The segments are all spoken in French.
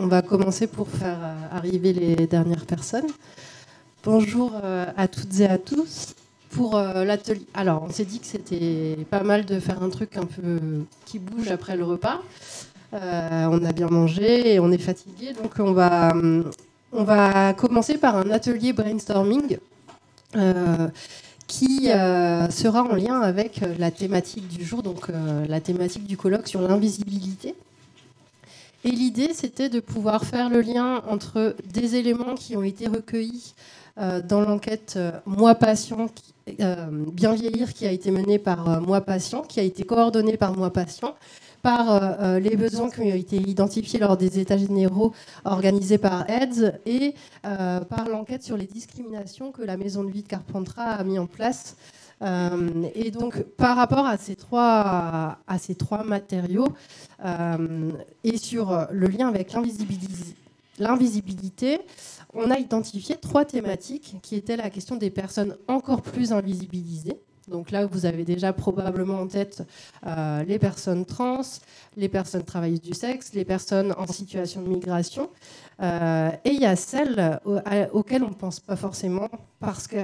On va commencer pour faire arriver les dernières personnes. Bonjour à toutes et à tous. Pour l'atelier. Alors, on s'est dit que c'était pas mal de faire un truc un peu qui bouge après le repas. On a bien mangé et on est fatigué, donc on va commencer par un atelier brainstorming qui sera en lien avec la thématique du jour, donc la thématique du colloque sur l'invisibilité. Et l'idée, c'était de pouvoir faire le lien entre des éléments qui ont été recueillis dans l'enquête Moi Patient, Bien Vieillir, qui a été menée par Moi Patient, qui a été coordonnée par Moi Patient, par les besoins qui ont été identifiés lors des états généraux organisés par AIDS et par l'enquête sur les discriminations que la Maison de vie de Carpentras a mis en place. Et donc, par rapport à ces trois matériaux et sur le lien avec l'invisibilité, on a identifié 3 thématiques qui étaient la question des personnes encore plus invisibilisées. Donc là, vous avez déjà probablement en tête les personnes trans, les personnes travailleuses du sexe, les personnes en situation de migration. Et il y a celles auxquelles on ne pense pas forcément parce que,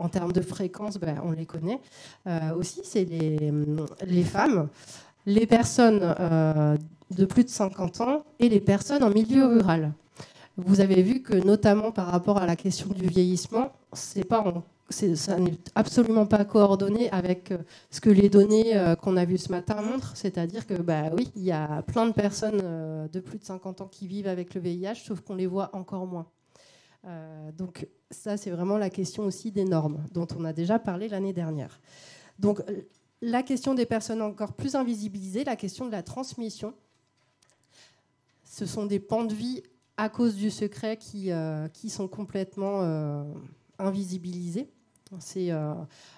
en termes de fréquence, on les connaît aussi, c'est les femmes, les personnes de plus de 50 ans et les personnes en milieu rural. Vous avez vu que, notamment par rapport à la question du vieillissement, ça n'est absolument pas coordonné avec ce que les données qu'on a vues ce matin montrent, c'est-à-dire que oui, il y a plein de personnes de plus de 50 ans qui vivent avec le VIH, sauf qu'on les voit encore moins. Donc ça, c'est vraiment la question aussi des normes, dont on a déjà parlé l'année dernière. Donc la question des personnes encore plus invisibilisées, la question de la transmission, ce sont des pans de vie à cause du secret qui sont complètement invisibilisés.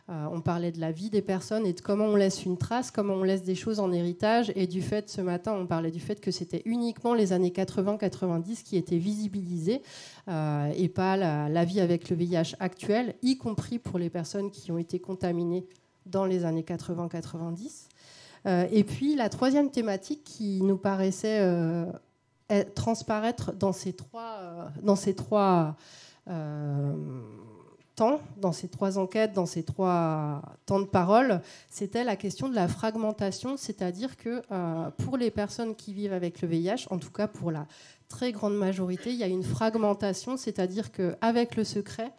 On parlait de la vie des personnes et de comment on laisse une trace, comment on laisse des choses en héritage. Et du fait, ce matin, on parlait du fait que c'était uniquement les années 80-90 qui étaient visibilisées et pas la vie avec le VIH actuel, y compris pour les personnes qui ont été contaminées dans les années 80-90. Et puis, la troisième thématique qui nous paraissait transparaître dans ces trois temps, dans ces 3 enquêtes, dans ces 3 temps de parole, c'était la question de la fragmentation, c'est-à-dire que pour les personnes qui vivent avec le VIH, en tout cas pour la très grande majorité, il y a une fragmentation, c'est-à-dire qu'avec le secret,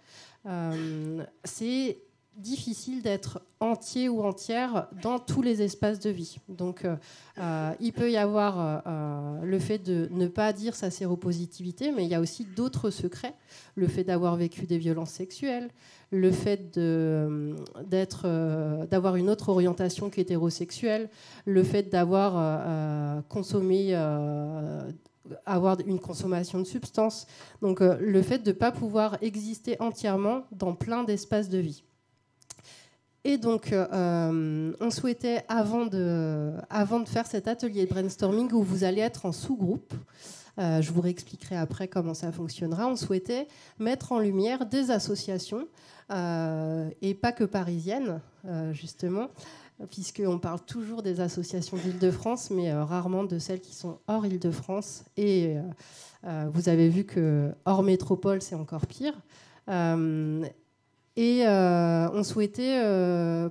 c'est difficile d'être entier ou entière dans tous les espaces de vie. Donc, il peut y avoir le fait de ne pas dire sa séropositivité, mais il y a aussi d'autres secrets. Le fait d'avoir vécu des violences sexuelles, le fait d'avoir une autre orientation qu'hétérosexuelle, le fait d'avoir consommé avoir une consommation de substances. Donc, le fait de ne pas pouvoir exister entièrement dans plein d'espaces de vie. Et donc, on souhaitait, avant de faire cet atelier de brainstorming où vous allez être en sous-groupe, je vous réexpliquerai après comment ça fonctionnera, on souhaitait mettre en lumière des associations, et pas que parisiennes, justement, puisqu'on parle toujours des associations d'Île-de-France, mais rarement de celles qui sont hors Île-de-France. Et vous avez vu que hors métropole, c'est encore pire. Et on souhaitait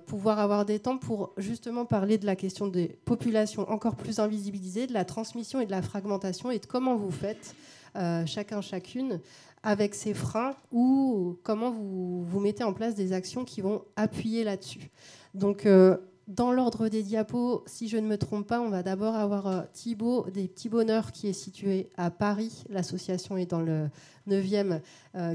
pouvoir avoir des temps pour justement parler de la question des populations encore plus invisibilisées, de la transmission et de la fragmentation, et de comment vous faites, chacune, avec ces freins, ou comment vous mettez en place des actions qui vont appuyer là-dessus. Donc, dans l'ordre des diapos, si je ne me trompe pas, on va d'abord avoir Thibaut des Petits Bonheurs qui est situé à Paris. L'association est dans le 9e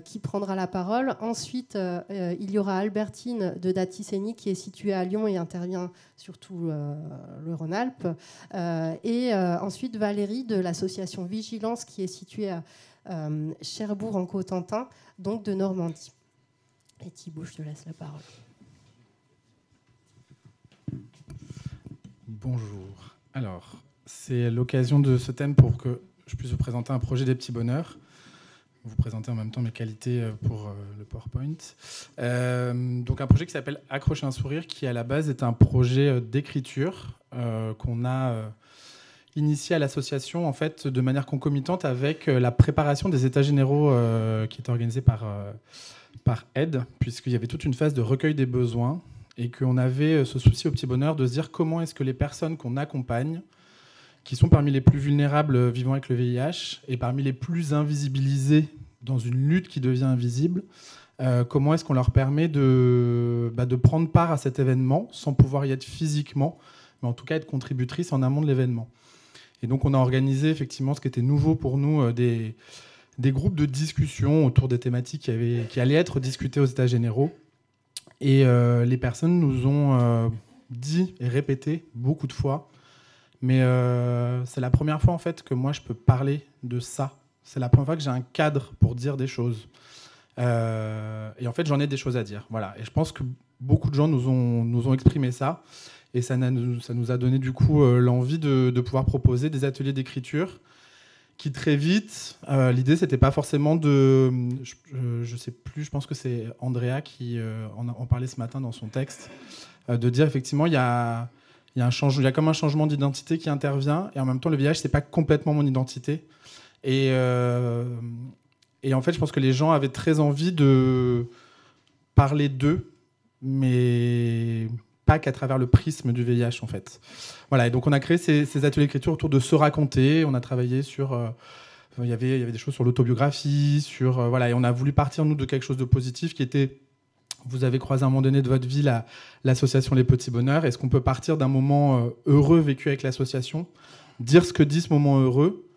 qui prendra la parole. Ensuite, il y aura Albertine de Datiseni qui est située à Lyon et intervient sur tout le Rhône-Alpes. Et ensuite, Valérie de l'association Vigilance qui est située à Cherbourg en Cotentin, donc de Normandie. Et Thibaut, je te laisse la parole. Bonjour. Alors, c'est l'occasion de ce thème pour que je puisse vous présenter un projet des Petits Bonheurs. Vous présenter en même temps mes qualités pour le PowerPoint. Donc un projet qui s'appelle Accrocher un sourire, qui à la base est un projet d'écriture qu'on a initié à l'association en fait, de manière concomitante avec la préparation des états généraux qui étaient organisés par Aide, puisqu'il y avait toute une phase de recueil des besoins et qu'on avait ce souci au Petit Bonheur de se dire comment est-ce que les personnes qu'on accompagne, qui sont parmi les plus vulnérables vivant avec le VIH et parmi les plus invisibilisées dans une lutte qui devient invisible, comment est-ce qu'on leur permet de prendre part à cet événement sans pouvoir y être physiquement, mais en tout cas être contributrice en amont de l'événement. Et donc on a organisé effectivement ce qui était nouveau pour nous, des groupes de discussion autour des thématiques qui allaient être discutées aux États généraux. Et les personnes nous ont dit et répété beaucoup de fois, mais c'est la première fois en fait que moi je peux parler de ça. C'est la première fois que j'ai un cadre pour dire des choses. Et en fait, j'en ai des choses à dire. Voilà. Et je pense que beaucoup de gens nous ont exprimé ça. Et ça nous a donné du coup l'envie de pouvoir proposer des ateliers d'écriture qui très vite, l'idée c'était pas forcément de... Je sais plus, je pense que c'est Andrea qui en parlait ce matin dans son texte, de dire effectivement il y a comme un changement d'identité qui intervient et en même temps le VIH c'est pas complètement mon identité. Et en fait, je pense que les gens avaient très envie de parler d'eux, mais pas qu'à travers le prisme du VIH, en fait. Voilà, et donc on a créé ces ateliers d'écriture autour de se raconter. On a travaillé sur... il y avait des choses sur l'autobiographie, voilà, et on a voulu partir, nous, de quelque chose de positif qui était... Vous avez croisé à un moment donné de votre vie l'association Les Petits Bonheurs. Est-ce qu'on peut partir d'un moment heureux vécu avec l'association, dire ce que dit ce moment heureux,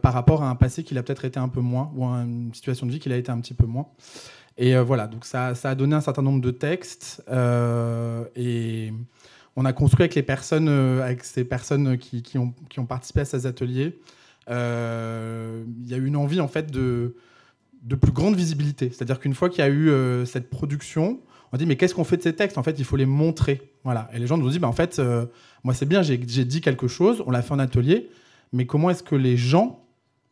par rapport à un passé qu'il a peut-être été un peu moins, ou à une situation de vie qu'il a été un petit peu moins. Et voilà, donc ça a donné un certain nombre de textes, et on a construit avec ces personnes qui ont participé à ces ateliers, il y a eu une envie en fait de plus grande visibilité. C'est-à-dire qu'une fois qu'il y a eu cette production, on dit mais qu'est-ce qu'on fait de ces textes ? En fait, il faut les montrer. Voilà. Et les gens nous disent en fait, moi c'est bien, j'ai dit quelque chose, on l'a fait en atelier, mais comment est-ce que les gens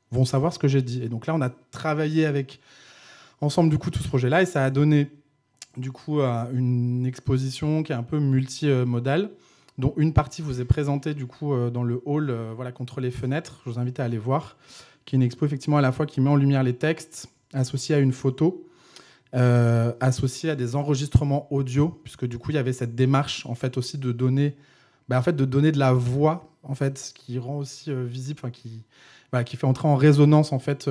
vont savoir ce que j'ai dit ? Et donc là, on a travaillé ensemble du coup tout ce projet-là, et ça a donné du coup une exposition qui est un peu multimodale, dont une partie vous est présentée du coup dans le hall, voilà, contre les fenêtres. Je vous invite à aller voir, qui est une expo effectivement à la fois qui met en lumière les textes associés à une photo, associés à des enregistrements audio, puisque du coup il y avait cette démarche en fait aussi de donner de la voix, en fait, qui rend aussi visible, qui fait entrer en résonance en fait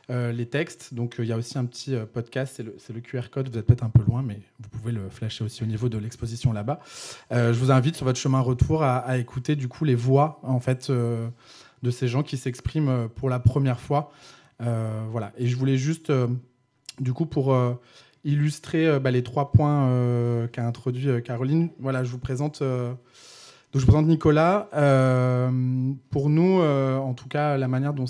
les textes. Donc il y a aussi un petit podcast, c'est le QR code. Vous êtes peut-être un peu loin, mais vous pouvez le flasher aussi au niveau de l'exposition là-bas. Je vous invite sur votre chemin retour à écouter du coup les voix en fait de ces gens qui s'expriment pour la première fois. Voilà. Et je voulais juste du coup pour illustrer les 3 points qu'a introduit Caroline. Voilà, je vous présente Nicolas. Pour nous, en tout cas, la manière dont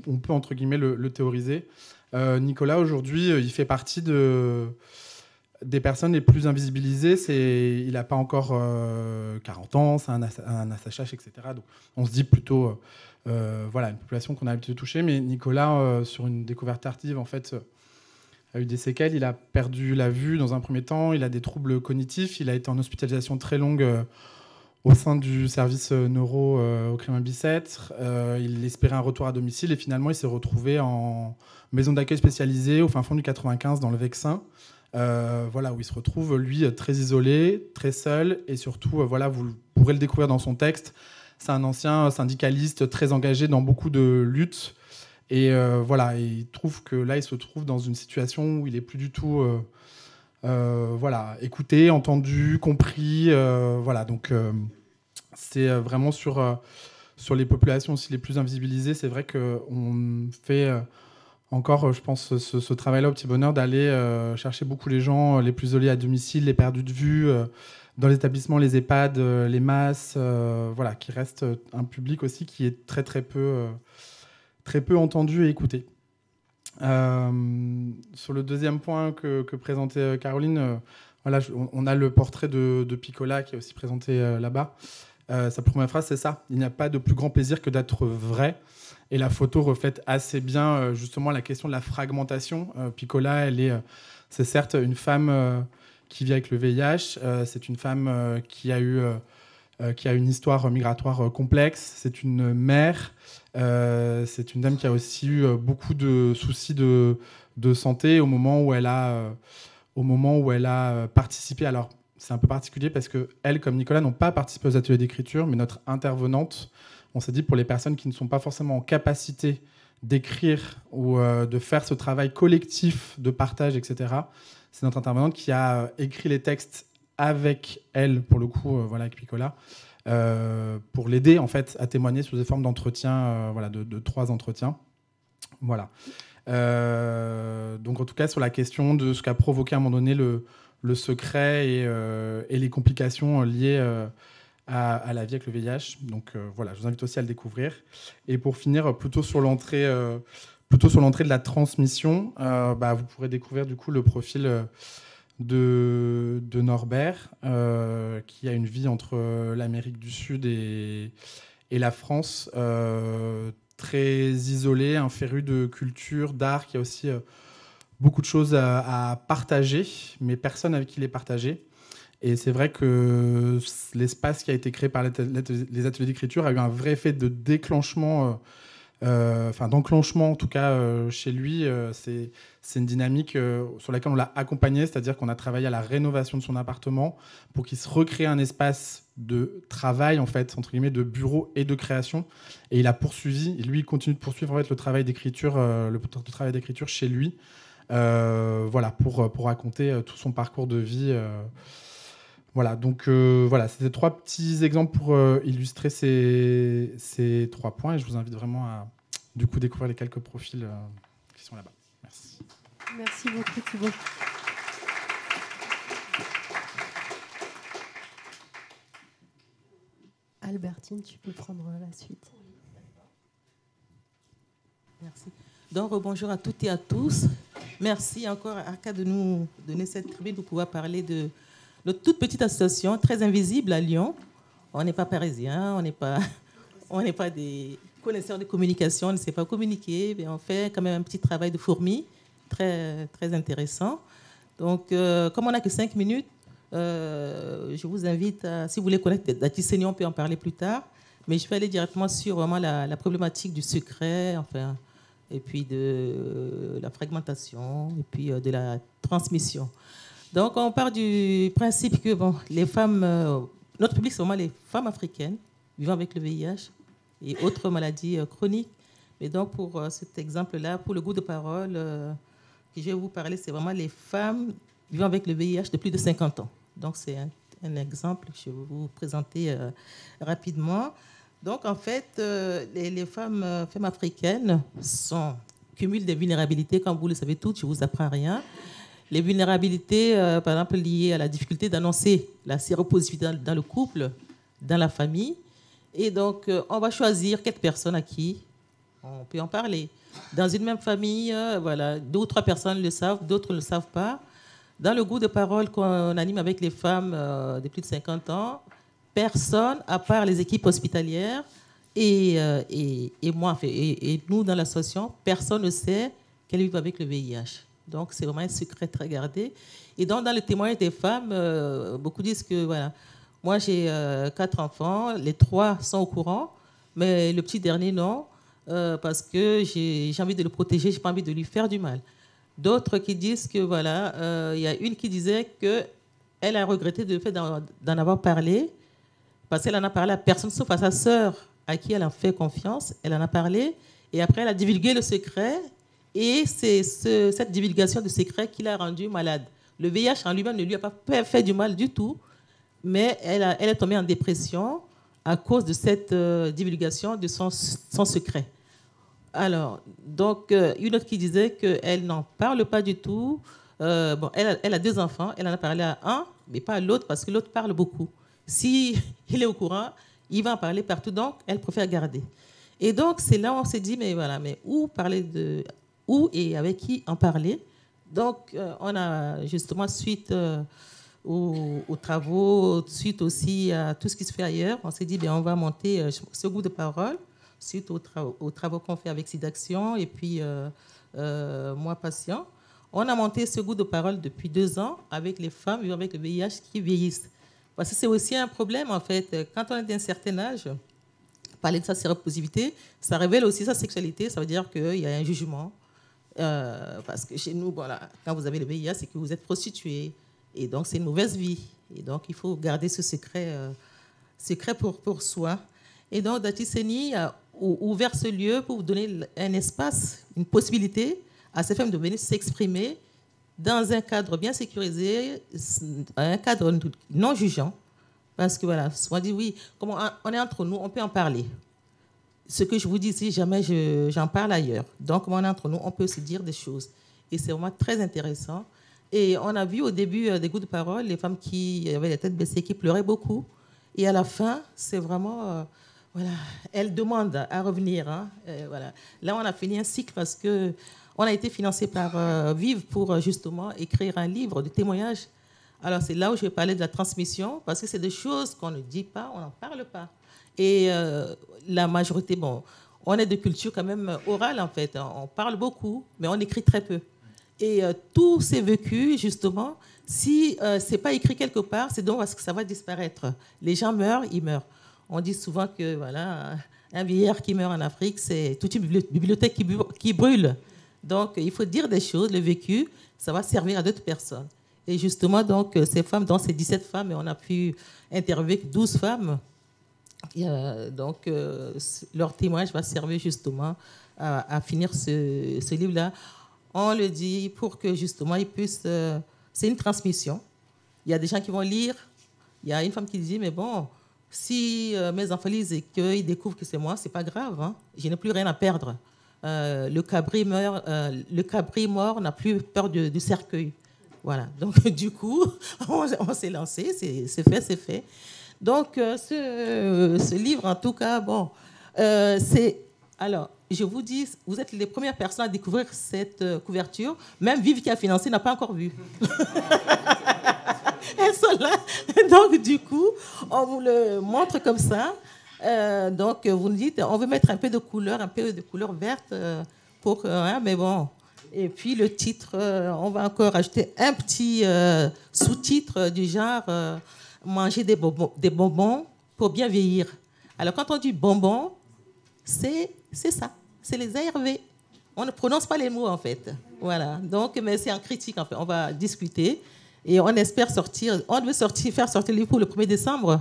on peut entre guillemets le théoriser. Nicolas aujourd'hui, il fait partie des personnes les plus invisibilisées. Il n'a pas encore 40 ans, c'est un SHH, etc. Donc, on se dit plutôt, voilà, une population qu'on a l'habitude de toucher. Mais Nicolas, sur une découverte tardive, en fait, a eu des séquelles. Il a perdu la vue dans un premier temps. Il a des troubles cognitifs. Il a été en hospitalisation très longue au sein du service neuro au Crémain-Bicêtre. Il espérait un retour à domicile et finalement, il s'est retrouvé en maison d'accueil spécialisée au fin fond du 95 dans le Vexin. Voilà, où il se retrouve, lui, très isolé, très seul. Et surtout, voilà, vous pourrez le découvrir dans son texte. C'est un ancien syndicaliste très engagé dans beaucoup de luttes. Et voilà, il trouve que là, il se trouve dans une situation où il n'est plus du tout voilà, écouté, entendu, compris. Voilà, donc c'est vraiment sur les populations aussi les plus invisibilisées. C'est vrai qu'on fait encore, je pense, ce travail-là au Petit Bonheur d'aller chercher beaucoup les gens les plus isolés à domicile, les perdus de vue, dans les établissements, les EHPAD, les masses, voilà, qui reste un public aussi qui est très peu entendu et écouté. Sur le deuxième point que présentait Caroline, voilà, on a le portrait de Piccola qui est aussi présenté là-bas. Sa première phrase, c'est ça. Il n'y a pas de plus grand plaisir que d'être vrai. Et la photo reflète assez bien justement la question de la fragmentation. Piccola, c'est certes une femme qui vit avec le VIH. C'est une femme qui a eu qui a une histoire migratoire complexe. C'est une mère, c'est une dame qui a aussi eu beaucoup de soucis de santé au moment où elle a participé. Alors, c'est un peu particulier parce que elle, comme Nicolas, n'ont pas participé aux ateliers d'écriture, mais notre intervenante, on s'est dit pour les personnes qui ne sont pas forcément en capacité d'écrire ou de faire ce travail collectif de partage, etc., c'est notre intervenante qui a écrit les textes avec elle, pour le coup, avec Nicolas, pour l'aider en fait à témoigner sous des formes d'entretien, de 3 entretiens. Voilà. Donc en tout cas sur la question de ce qu'a provoqué à un moment donné le secret et les complications liées à la vie avec le VIH. Donc voilà, je vous invite aussi à le découvrir. Et pour finir, plutôt sur l'entrée de la transmission, vous pourrez découvrir du coup le profil de Norbert, qui a une vie entre l'Amérique du Sud et la France, très isolé, un féru de culture, d'art, qui a aussi beaucoup de choses à partager, mais personne avec qui les partager. Et c'est vrai que l'espace qui a été créé par les ateliers d'écriture a eu un vrai effet de déclenchement, d'enclenchement en tout cas chez lui. C'est une dynamique sur laquelle on l'a accompagné, c'est-à-dire qu'on a travaillé à la rénovation de son appartement pour qu'il se recrée un espace de travail, en fait, entre guillemets, de bureau et de création. Et il a poursuivi, lui, il continue de poursuivre en fait, le travail d'écriture chez lui, pour raconter tout son parcours de vie. Donc c'était 3 petits exemples pour illustrer ces 3 points. Et je vous invite vraiment à du coup découvrir les quelques profils qui sont là-bas. Merci. Merci beaucoup Thibaut. Albertine, tu peux prendre la suite. Merci. Donc, bonjour à toutes et à tous. Merci encore à Arca de nous donner cette tribune de pouvoir parler de notre toute petite association très invisible à Lyon. On n'est pas parisiens, on n'est pas des connaisseurs de communication, on ne sait pas communiquer, mais on fait quand même un petit travail de fourmi très, très intéressant. Donc, comme on n'a que 5 minutes, je vous invite à, si vous voulez connaître Datissénion, on peut en parler plus tard, mais je vais aller directement sur vraiment la problématique du secret, et puis de la fragmentation, et puis de la transmission. Donc, on part du principe que les femmes, notre public, c'est vraiment les femmes africaines vivant avec le VIH et autres maladies chroniques. Mais donc, pour cet exemple-là, pour le goût de parole que je vais vous parler, c'est vraiment les femmes vivant avec le VIH de plus de 50 ans. Donc, c'est un exemple que je vais vous présenter rapidement. Donc, en fait, les femmes africaines cumulent des vulnérabilités, comme vous le savez toutes, je ne vous apprends rien. Les vulnérabilités, par exemple, liées à la difficulté d'annoncer la séropositivité dans le couple, dans la famille. Et donc, on va choisir quelques personnes à qui on peut en parler. Dans une même famille, 2 ou 3 personnes le savent, d'autres ne le savent pas. Dans le goût de parole qu'on anime avec les femmes de plus de 50 ans, personne, à part les équipes hospitalières et moi, et nous dans l'association, personne ne sait qu'elles vivent avec le VIH. Donc, c'est vraiment un secret très gardé. Et donc, dans le témoignage des femmes, beaucoup disent que, moi, j'ai 4 enfants, les 3 sont au courant, mais le petit dernier, non, parce que j'ai envie de le protéger, je n'ai pas envie de lui faire du mal. D'autres qui disent que, il y a une qui disait qu'elle a regretté le fait d'en avoir parlé, parce qu'elle en a parlé à personne, sauf à sa sœur, à qui elle a fait confiance. Elle en a parlé, et après, elle a divulgué le secret, et c'est cette divulgation de secret qui l'a rendue malade. Le VIH en lui-même ne lui a pas fait du mal du tout, mais elle est tombée en dépression à cause de cette divulgation de son secret. Alors, donc, une autre qui disait qu'elle n'en parle pas du tout. Elle a 2 enfants, elle en a parlé à un, mais pas à l'autre, parce que l'autre parle beaucoup. Si il est au courant, il va en parler partout, donc elle préfère garder. Et donc, c'est là où on s'est dit, mais où et avec qui en parler. Donc, on a justement, suite aux travaux, suite aussi à tout ce qui se fait ailleurs, on s'est dit, on va monter ce goût de parole, suite aux travaux qu'on fait avec SIDAction et puis moi, patient. On a monté ce goût de parole depuis 2 ans avec les femmes vivant avec le VIH qui vieillissent. Parce que c'est aussi un problème, en fait. Quand on est d'un certain âge, parler de sa séropositivité, ça révèle aussi sa sexualité. Ça veut dire qu'il y a un jugement. Parce que chez nous, voilà, quand vous avez le VIH, c'est que vous êtes prostitué. Et donc, c'est une mauvaise vie. Et donc, il faut garder ce secret, secret pour soi. Et donc, Dati Seni a ouvert ce lieu pour vous donner un espace, une possibilité à ces femmes de venir s'exprimer dans un cadre bien sécurisé, un cadre non jugeant. Parce que voilà, on dit oui, comme on est entre nous, on peut en parler. Ce que je vous dis ici, jamais j'en parle ailleurs. Donc, comme on est entre nous, on peut se dire des choses. Et c'est vraiment très intéressant. Et on a vu au début des groupes de parole, les femmes qui avaient la tête baissée, qui pleuraient beaucoup. Et à la fin, c'est vraiment... voilà, elles demandent à revenir. Hein. Voilà. Là, on a fini un cycle parce qu'on a été financé par Vive pour justement écrire un livre de témoignages. Alors, c'est là où je vais parler de la transmission, parce que c'est des choses qu'on ne dit pas, on n'en parle pas. Et la majorité, bon, on est de culture quand même orale, en fait. On parle beaucoup, mais on écrit très peu. Et tout c'est vécu, justement, si ce n'est pas écrit quelque part, c'est donc parce que ça va disparaître. Les gens meurent, ils meurent. On dit souvent que, voilà, un vieillard qui meurt en Afrique, c'est toute une bibliothèque qui brûle. Donc, il faut dire des choses, le vécu, ça va servir à d'autres personnes. Et justement, donc, ces femmes, dans ces 17 femmes, on a pu interviewer 12 femmes. Et, donc, leur témoignage va servir justement à finir ce livre-là. On le dit pour que justement, ils puissent... c'est une transmission. Il y a des gens qui vont lire. Il y a une femme qui dit, mais bon, si mes enfants lisent et qu'ils découvrent que c'est moi, c'est pas grave. Hein, je n'ai plus rien à perdre. Le cabri mort n'a plus peur du cercueil. Voilà. Donc, du coup, on s'est lancé. C'est fait. Donc, ce livre, en tout cas, bon, c'est... Alors, je vous dis, vous êtes les premières personnes à découvrir cette couverture. Même Vive qui a financé n'a pas encore vu. Elles sont là. Donc, du coup, on vous le montre comme ça. Donc, vous nous dites, on veut mettre un peu de couleur verte pour... mais bon... Et puis le titre, on va encore ajouter un petit sous-titre du genre manger des bonbons pour bien vieillir. Alors quand on dit bonbons, c'est ça, c'est les ARV. On ne prononce pas les mots en fait. Voilà. Donc, mais c'est en critique en fait. On va discuter et on espère sortir. On veut faire sortir le livre pour le 1er décembre,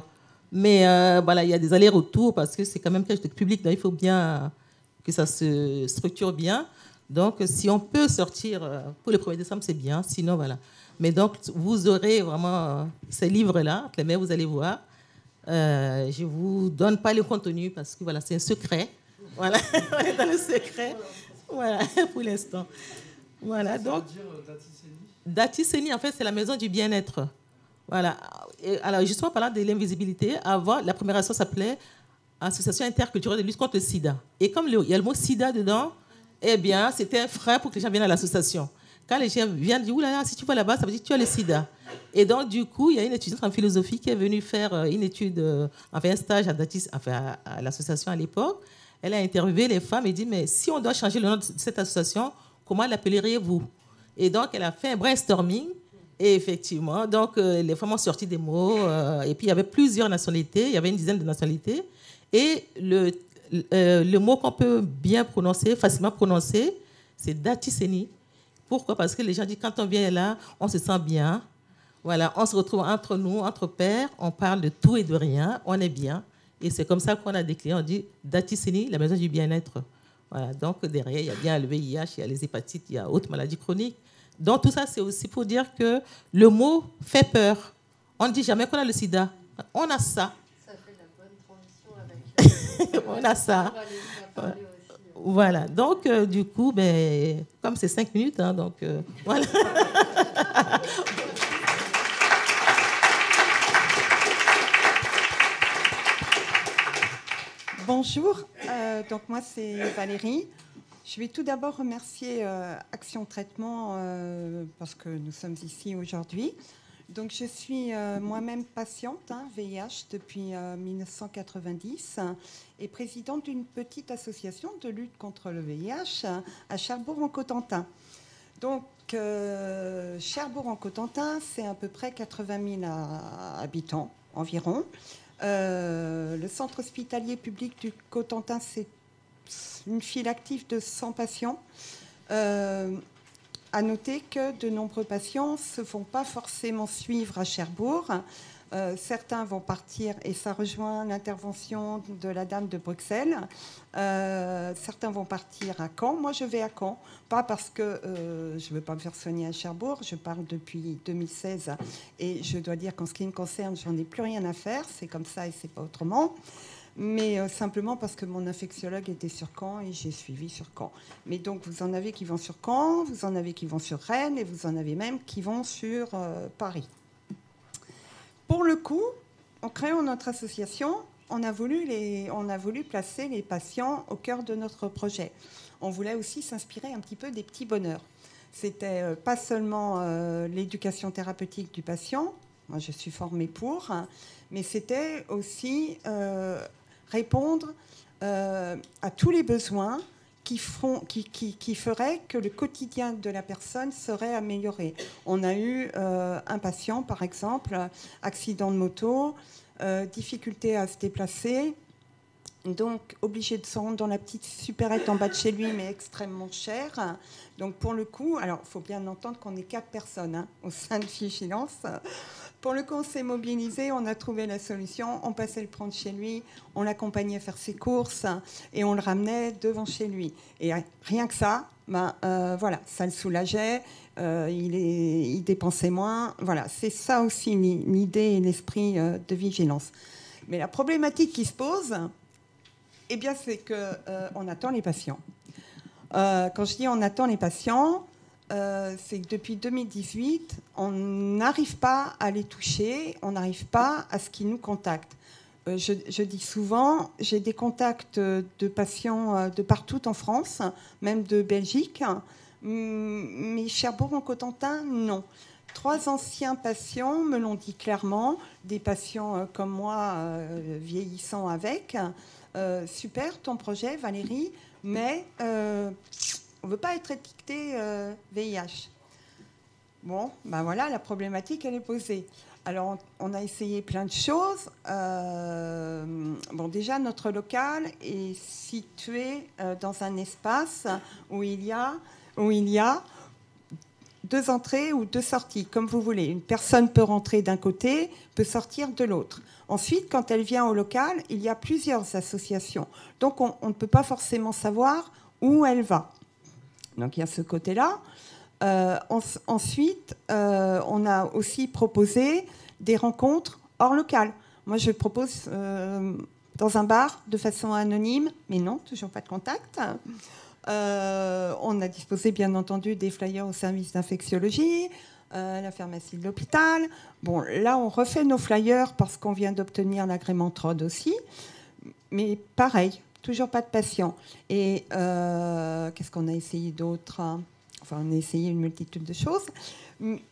mais voilà, il y a des allers-retours parce que c'est quand même quelque chose de public. Donc il faut bien que ça se structure bien. Donc, si on peut sortir pour le 1er décembre, c'est bien. Sinon, voilà. Mais donc, vous aurez vraiment ces livres-là. Mais vous allez voir. Je ne vous donne pas le contenu parce que voilà, c'est un secret. Voilà, on est dans le secret. Voilà, pour l'instant. Voilà, donc. Dati Seni, en fait, c'est la maison du bien-être. Voilà. Et alors, justement, parlant de l'invisibilité, avant, la première association s'appelait Association interculturelle de lutte contre le sida. Et comme il y a le mot sida dedans, eh bien, c'était un frein pour que les gens viennent à l'association. Quand les gens viennent, ils disent, oulala, si tu vas là-bas, ça veut dire que tu as le sida. Et donc, du coup, il y a une étudiante en philosophie qui est venue faire une étude, un stage à l'association à l'époque. Elle a interviewé les femmes et dit, mais si on doit changer le nom de cette association, comment l'appelleriez-vous? Et donc, elle a fait un brainstorming. Et effectivement, donc, les femmes ont sorti des mots. Et puis, il y avait plusieurs nationalités. Il y avait une dizaine de nationalités. Et le mot qu'on peut bien prononcer, facilement prononcer, c'est Dati Seni. Pourquoi? Parce que les gens disent quand on vient là, on se sent bien. Voilà, on se retrouve entre nous, entre pairs, on parle de tout et de rien, on est bien. Et c'est comme ça qu'on a décliné, on dit Dati Seni, la maison du bien-être. Voilà, donc derrière, il y a bien le VIH, il y a les hépatites, il y a autres maladies chroniques. Donc tout ça, c'est aussi pour dire que le mot fait peur. On ne dit jamais qu'on a le sida. On a ça. On a ça. Voilà. Donc, du coup, ben, comme c'est 5 minutes, hein, donc voilà. Bonjour. Donc moi, c'est Valérie. Je vais tout d'abord remercier Action Traitement parce que nous sommes ici aujourd'hui. Donc, je suis moi-même patiente, VIH, depuis 1990 et présidente d'une petite association de lutte contre le VIH à Cherbourg-en-Cotentin. Donc, Cherbourg-en-Cotentin, c'est à peu près 80 000 habitants. environ. Le centre hospitalier public du Cotentin, c'est une file active de 100 patients. À noter que de nombreux patients ne se font pas forcément suivre à Cherbourg. Certains vont partir, et ça rejoint l'intervention de la dame de Bruxelles. Certains vont partir à Caen. Moi, je vais à Caen, pas parce que je ne veux pas me faire soigner à Cherbourg. Je parle depuis 2016 et je dois dire qu'en ce qui me concerne, j'en ai plus rien à faire. C'est comme ça et c'est pas autrement. Mais simplement parce que mon infectiologue était sur Caen et j'ai suivi sur Caen. Mais donc, vous en avez qui vont sur Caen, vous en avez qui vont sur Rennes et vous en avez même qui vont sur Paris. Pour le coup, en créant notre association, on a voulu placer les patients au cœur de notre projet. On voulait aussi s'inspirer un petit peu des petits bonheurs. C'était pas seulement l'éducation thérapeutique du patient, moi je suis formée pour, mais c'était aussi répondre à tous les besoins qui feraient que le quotidien de la personne serait amélioré. On a eu un patient, par exemple, accident de moto, difficulté à se déplacer, donc obligé de se rendre dans la petite supérette en bas de chez lui, mais extrêmement cher. Donc pour le coup, alors il faut bien entendre qu'on est 4 personnes au sein de Vigilance. Pour le coup, on s'est mobilisé, on a trouvé la solution, on passait le prendre chez lui, on l'accompagnait faire ses courses et on le ramenait devant chez lui. Et rien que ça, voilà, ça le soulageait, il dépensait moins. Voilà, c'est ça aussi l'idée et l'esprit de Vigilance. Mais la problématique qui se pose, eh bien, c'est qu'on attend les patients. Quand je dis on attend les patients, c'est que depuis 2018, on n'arrive pas à les toucher, on n'arrive pas à ce qu'ils nous contactent. Je dis souvent, j'ai des contacts de patients de partout en France, même de Belgique, mais Cherbourg en Cotentin, non. 3 anciens patients me l'ont dit clairement, des patients comme moi, vieillissant avec. Super ton projet, Valérie, mais on ne veut pas être étiqueté VIH. Bon, ben voilà, la problématique, elle est posée. Alors, on a essayé plein de choses. Bon, déjà, notre local est situé dans un espace où il y a 2 entrées ou 2 sorties, comme vous voulez. Une personne peut rentrer d'un côté, peut sortir de l'autre. Ensuite, quand elle vient au local, il y a plusieurs associations. Donc, on ne peut pas forcément savoir où elle va. Donc, il y a ce côté-là. Ensuite, on a aussi proposé des rencontres hors local. Moi, je propose dans un bar, de façon anonyme, mais non, toujours pas de contact. On a disposé, bien entendu, des flyers au service d'infectiologie, la pharmacie de l'hôpital. Bon, là, on refait nos flyers parce qu'on vient d'obtenir l'agrément TROD aussi. Mais pareil, toujours pas de patients. Et qu'est-ce qu'on a essayé d'autre ? Enfin, on a essayé une multitude de choses,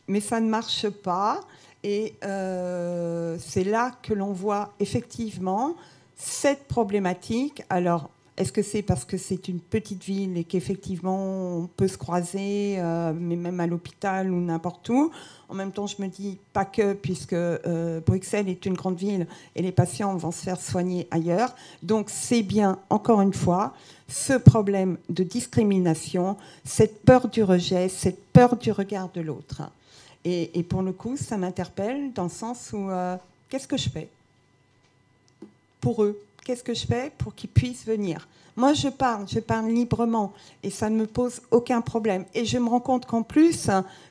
mais ça ne marche pas. Et c'est là que l'on voit effectivement cette problématique. Alors, est-ce que c'est parce que c'est une petite ville et qu'effectivement on peut se croiser, mais même à l'hôpital ou n'importe où? En même temps, je me dis pas que, puisque Bruxelles est une grande ville et les patients vont se faire soigner ailleurs. Donc c'est bien, encore une fois, ce problème de discrimination, cette peur du rejet, cette peur du regard de l'autre. Et pour le coup, ça m'interpelle dans le sens où qu'est-ce que je fais pour eux? Qu'est-ce que je fais pour qu'ils puissent venir? Moi, je parle librement et ça ne me pose aucun problème. Et je me rends compte qu'en plus,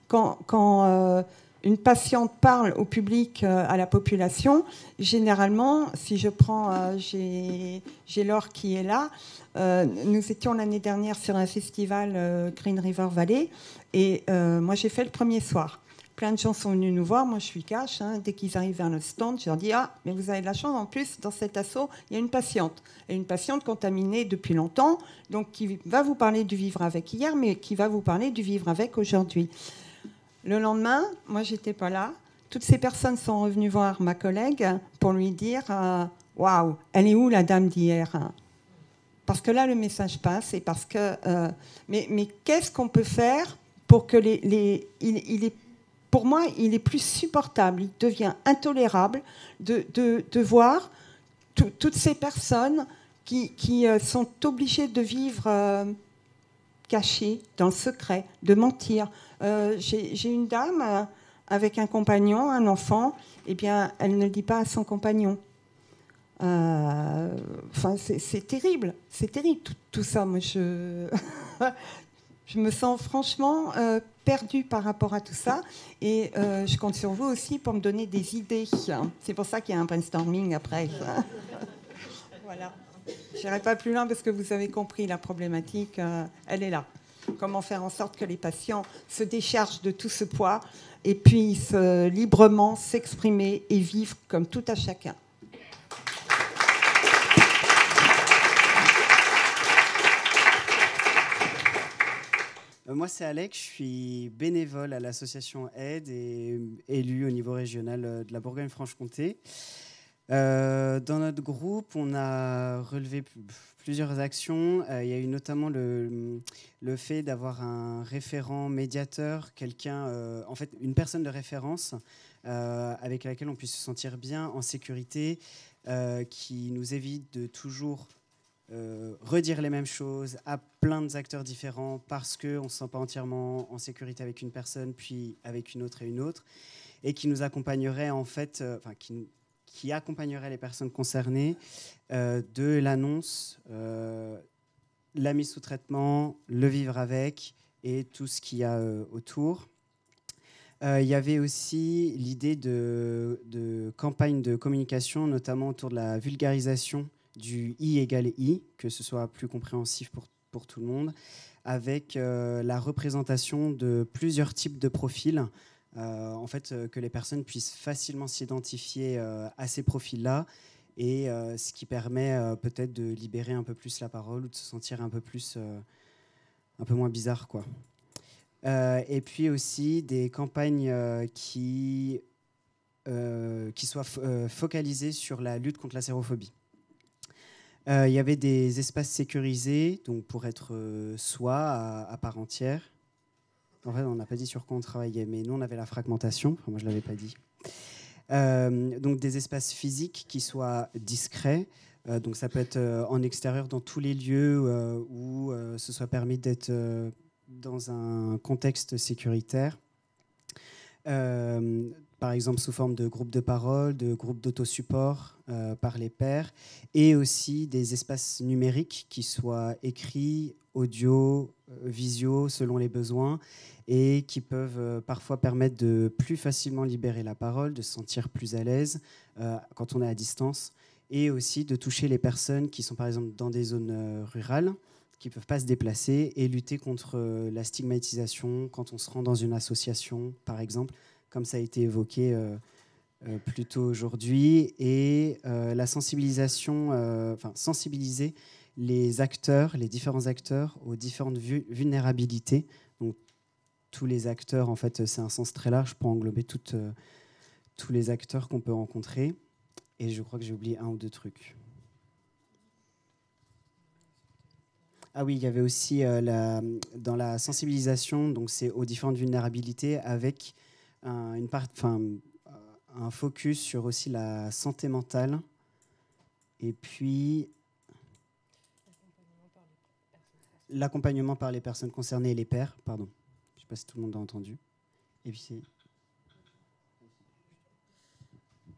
quand une patiente parle au public, à la population, généralement, si je prends, j'ai Laure qui est là, nous étions l'année dernière sur un festival Green River Valley et moi, j'ai fait le premier soir. Plein de gens sont venus nous voir, moi je suis cash, dès qu'ils arrivent vers le stand, je leur dis « Ah, mais vous avez de la chance, en plus, dans cet assaut, il y a une patiente. » Et une patiente contaminée depuis longtemps, donc qui va vous parler du vivre avec hier, mais qui va vous parler du vivre avec aujourd'hui. Le lendemain, moi j'étais pas là, toutes ces personnes sont revenues voir ma collègue pour lui dire « Waouh, elle est où la dame d'hier ?» Parce que là, le message passe, et parce que... mais qu'est-ce qu'on peut faire pour que il est pour moi, il est plus supportable, il devient intolérable de voir toutes ces personnes qui sont obligées de vivre cachées, dans le secret, de mentir. J'ai une dame avec un compagnon, un enfant, eh bien, elle ne le dit pas à son compagnon. Enfin, c'est terrible, tout ça. Moi, je me sens franchement perdue par rapport à tout ça, et je compte sur vous aussi pour me donner des idées. C'est pour ça qu'il y a un brainstorming après. Voilà. Je n'irai pas plus loin parce que vous avez compris la problématique, elle est là. Comment faire en sorte que les patients se déchargent de tout ce poids et puissent librement s'exprimer et vivre comme tout à chacun. Moi, c'est Alex, je suis bénévole à l'association Aide et élu au niveau régional de la Bourgogne-Franche-Comté. Dans notre groupe, on a relevé plusieurs actions. Il y a eu notamment le fait d'avoir un référent médiateur, quelqu'un, en fait, une personne de référence avec laquelle on puisse se sentir bien, en sécurité, qui nous évite de toujours redire les mêmes choses à plein d'acteurs différents parce qu'on ne se sent pas entièrement en sécurité avec une personne, puis avec une autre, et qui nous accompagnerait en fait, qui accompagnerait les personnes concernées de l'annonce, la mise sous traitement, le vivre avec et tout ce qu'il y a autour. Il y avait aussi l'idée de campagne de communication, notamment autour de la vulgarisation du I égale I, que ce soit plus compréhensif pour tout le monde, avec la représentation de plusieurs types de profils, en fait, que les personnes puissent facilement s'identifier à ces profils-là, et ce qui permet peut-être de libérer un peu plus la parole ou de se sentir un peu moins bizarre, quoi. Et puis aussi des campagnes qui soient focalisées sur la lutte contre la sérophobie. Il y avait des espaces sécurisés, donc pour être soi à part entière. En fait, on n'a pas dit sur quoi on travaillait, mais nous, on avait la fragmentation. Enfin, moi, je ne l'avais pas dit. Donc, des espaces physiques qui soient discrets. Donc, ça peut être en extérieur, dans tous les lieux où ce soit permis d'être dans un contexte sécuritaire. Par exemple sous forme de groupes de parole, de groupes d'autosupport par les pairs, et aussi des espaces numériques qui soient écrits, audio, visio, selon les besoins, et qui peuvent parfois permettre de plus facilement libérer la parole, de se sentir plus à l'aise quand on est à distance, et aussi de toucher les personnes qui sont par exemple dans des zones rurales, qui ne peuvent pas se déplacer, et lutter contre la stigmatisation quand on se rend dans une association, par exemple, comme ça a été évoqué plus tôt aujourd'hui, et la sensibilisation, sensibiliser les acteurs, les différents acteurs aux différentes vulnérabilités. Donc, tous les acteurs, en fait, c'est un sens très large pour englober tous les acteurs qu'on peut rencontrer. Et je crois que j'ai oublié un ou deux trucs. Ah oui, il y avait aussi dans la sensibilisation, donc c'est aux différentes vulnérabilités, avec un focus sur aussi la santé mentale. Et puis l'accompagnement par les personnes concernées et les pairs, pardon. Je ne sais pas si tout le monde a entendu. Et puis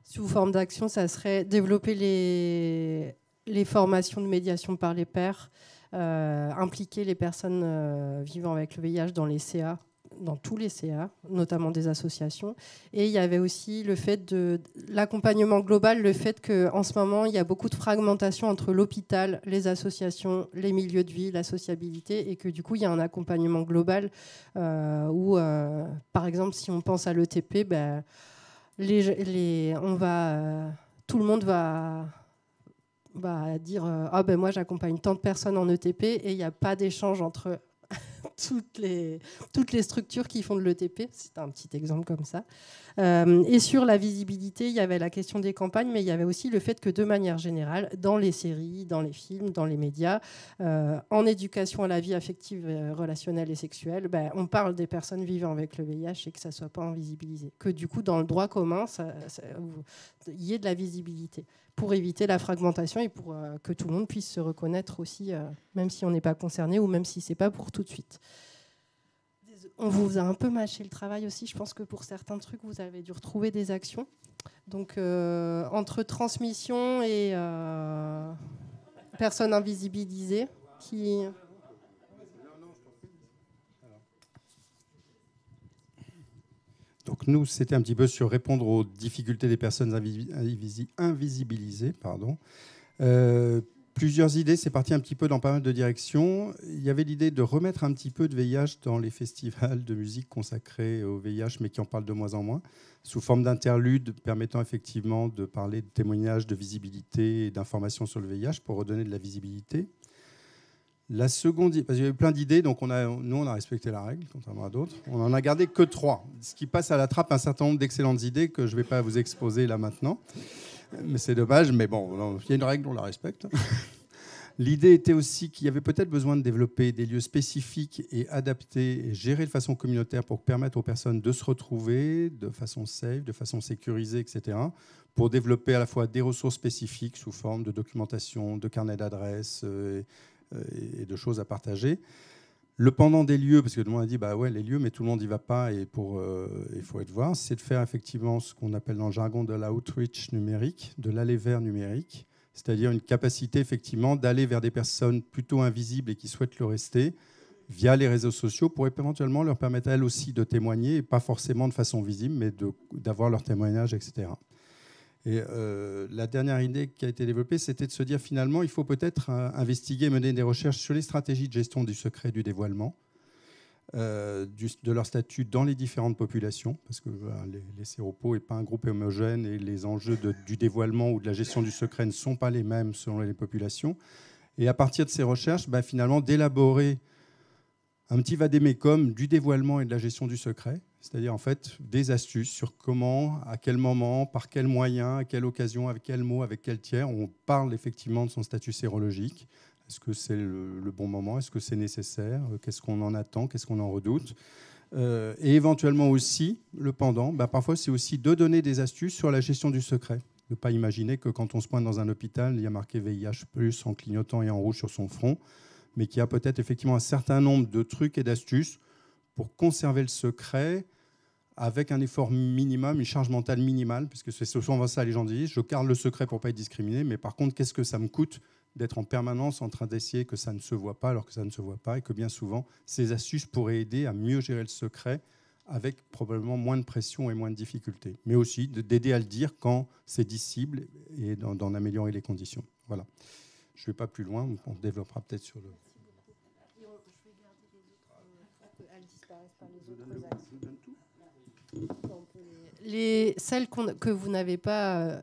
sous forme d'action, ça serait développer les formations de médiation par les pairs, impliquer les personnes vivant avec le VIH dans les CA, dans tous les CA, notamment des associations. Et il y avait aussi le fait de l'accompagnement global, le fait qu'en ce moment, il y a beaucoup de fragmentation entre l'hôpital, les associations, les milieux de vie, la sociabilité, et que du coup, il y a un accompagnement global où, par exemple, si on pense à l'ETP, tout le monde va dire moi, j'accompagne tant de personnes en ETP, et il n'y a pas d'échange entre toutes les structures qui font de l'ETP. C'est un petit exemple comme ça. Et sur la visibilité, il y avait la question des campagnes, mais il y avait aussi le fait que de manière générale, dans les séries, dans les films, dans les médias, en éducation à la vie affective, relationnelle et sexuelle, on parle des personnes vivant avec le VIH et que ça ne soit pas invisibilisé. Que du coup, dans le droit commun, il y ait de la visibilité pour éviter la fragmentation et pour que tout le monde puisse se reconnaître aussi, même si on n'est pas concerné ou même si ce n'est pas pour tout de suite. On vous a un peu mâché le travail aussi. Je pense que pour certains trucs, vous avez dû retrouver des actions. Donc, entre transmission et personnes invisibilisées, qui... Donc nous, c'était un petit peu sur répondre aux difficultés des personnes invisibilisées. Plusieurs idées, c'est parti un petit peu dans pas mal de directions. Il y avait l'idée de remettre un petit peu de VIH dans les festivals de musique consacrés au VIH, mais qui en parlent de moins en moins, sous forme d'interludes permettant effectivement de parler de témoignages, de visibilité et d'informations sur le VIH pour redonner de la visibilité. La seconde, parce qu'il y avait plein d'idées, donc nous, on a respecté la règle, contrairement à d'autres. On n'en a gardé que 3, ce qui passe à la trappe un certain nombre d'excellentes idées que je ne vais pas vous exposer là maintenant. Mais c'est dommage, mais bon, il y a une règle, on la respecte. L'idée était aussi qu'il y avait peut-être besoin de développer des lieux spécifiques et adaptés et gérés de façon communautaire pour permettre aux personnes de se retrouver de façon safe, de façon sécurisée, etc., pour développer à la fois des ressources spécifiques sous forme de documentation, de carnet d'adresses et de choses à partager. Le pendant des lieux, parce que tout le monde a dit bah ouais, les lieux, mais tout le monde n'y va pas et il faut être voir, c'est de faire effectivement ce qu'on appelle dans le jargon de l'outreach numérique, de l'aller vers numérique, c'est-à-dire une capacité effectivement d'aller vers des personnes plutôt invisibles et qui souhaitent le rester via les réseaux sociaux pour éventuellement leur permettre elles aussi de témoigner, et pas forcément de façon visible, mais d'avoir leur témoignage, etc. Et la dernière idée qui a été développée, c'était de se dire finalement, il faut peut-être investiguer, mener des recherches sur les stratégies de gestion du secret et du dévoilement, de leur statut dans les différentes populations, parce que les séropos n'est pas un groupe homogène et les enjeux du dévoilement ou de la gestion du secret ne sont pas les mêmes selon les populations. Et à partir de ces recherches, finalement, d'élaborer un petit vadémécum du dévoilement et de la gestion du secret, c'est-à-dire en fait des astuces sur comment, à quel moment, par quels moyens, à quelle occasion, avec quels mots, avec quel tiers, on parle effectivement de son statut sérologique. Est-ce que c'est le bon moment? Est-ce que c'est nécessaire? Qu'est-ce qu'on en attend? Qu'est-ce qu'on en redoute? Et éventuellement aussi, le pendant, parfois c'est aussi de donner des astuces sur la gestion du secret. Ne pas imaginer que quand on se pointe dans un hôpital, il y a marqué VIH+, en clignotant et en rouge sur son front, mais qu'il y a peut-être effectivement un certain nombre de trucs et d'astuces pour conserver le secret avec un effort minimum, une charge mentale minimale, puisque c'est souvent ça les gens disent, je garde le secret pour ne pas être discriminé, mais par contre, qu'est-ce que ça me coûte d'être en permanence en train d'essayer que ça ne se voit pas alors que ça ne se voit pas, et que bien souvent, ces astuces pourraient aider à mieux gérer le secret avec probablement moins de pression et moins de difficultés, mais aussi d'aider à le dire quand c'est dissible et d'en améliorer les conditions. Voilà. Je ne vais pas plus loin, on développera peut-être sur le... Celles que vous n'avez pas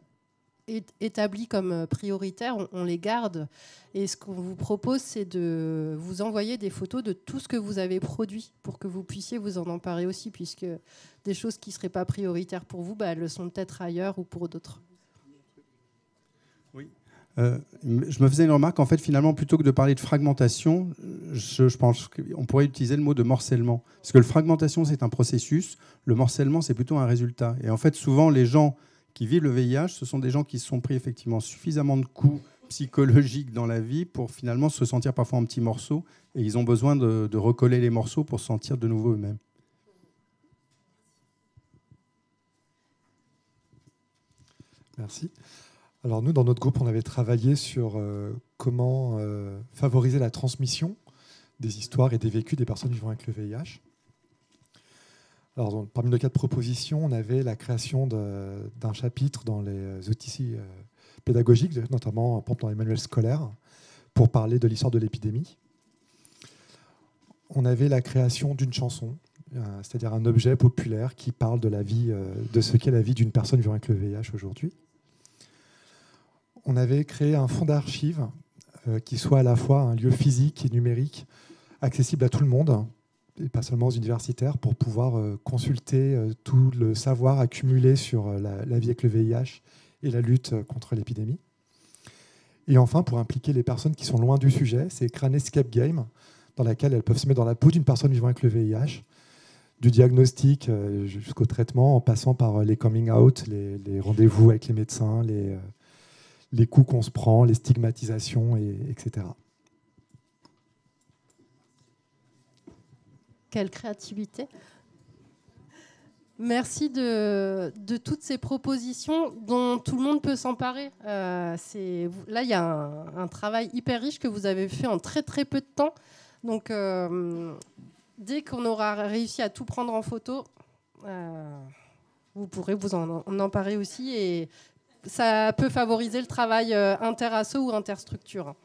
établies comme prioritaires, on les garde. Et ce qu'on vous propose, c'est de vous envoyer des photos de tout ce que vous avez produit pour que vous puissiez vous en emparer aussi, puisque des choses qui ne seraient pas prioritaires pour vous, elles le sont peut-être ailleurs ou pour d'autres. Oui. Je me faisais une remarque, en fait, finalement, plutôt que de parler de fragmentation, je pense qu'on pourrait utiliser le mot de morcellement. Parce que la fragmentation, c'est un processus, le morcellement, c'est plutôt un résultat. Et en fait, souvent, les gens qui vivent le VIH, ce sont des gens qui se sont pris effectivement suffisamment de coups psychologiques dans la vie pour finalement se sentir parfois en petits morceaux, et ils ont besoin de recoller les morceaux pour se sentir de nouveau eux-mêmes. Merci. Alors nous, dans notre groupe, on avait travaillé sur comment favoriser la transmission des histoires et des vécus des personnes vivant avec le VIH. Alors, donc, parmi nos 4 propositions, on avait la création d'un chapitre dans les outils pédagogiques, notamment dans les manuels scolaires, pour parler de l'histoire de l'épidémie. On avait la création d'une chanson, c'est-à-dire un objet populaire qui parle de la vie, de ce qu'est la vie d'une personne vivant avec le VIH aujourd'hui. On avait créé un fonds d'archives qui soit à la fois un lieu physique et numérique accessible à tout le monde et pas seulement aux universitaires, pour pouvoir consulter tout le savoir accumulé sur la vie avec le VIH et la lutte contre l'épidémie. Et enfin, pour impliquer les personnes qui sont loin du sujet, c'est Crane Escape Game, dans laquelle elles peuvent se mettre dans la peau d'une personne vivant avec le VIH, du diagnostic jusqu'au traitement, en passant par les coming out, les rendez-vous avec les médecins, les coups qu'on se prend, les stigmatisations, etc. Quelle créativité! Merci de toutes ces propositions dont tout le monde peut s'emparer. Là, il y a un travail hyper riche que vous avez fait en très très peu de temps. Donc, dès qu'on aura réussi à tout prendre en photo, vous pourrez vous en emparer aussi. Et ça peut favoriser le travail interasso ou interstructure.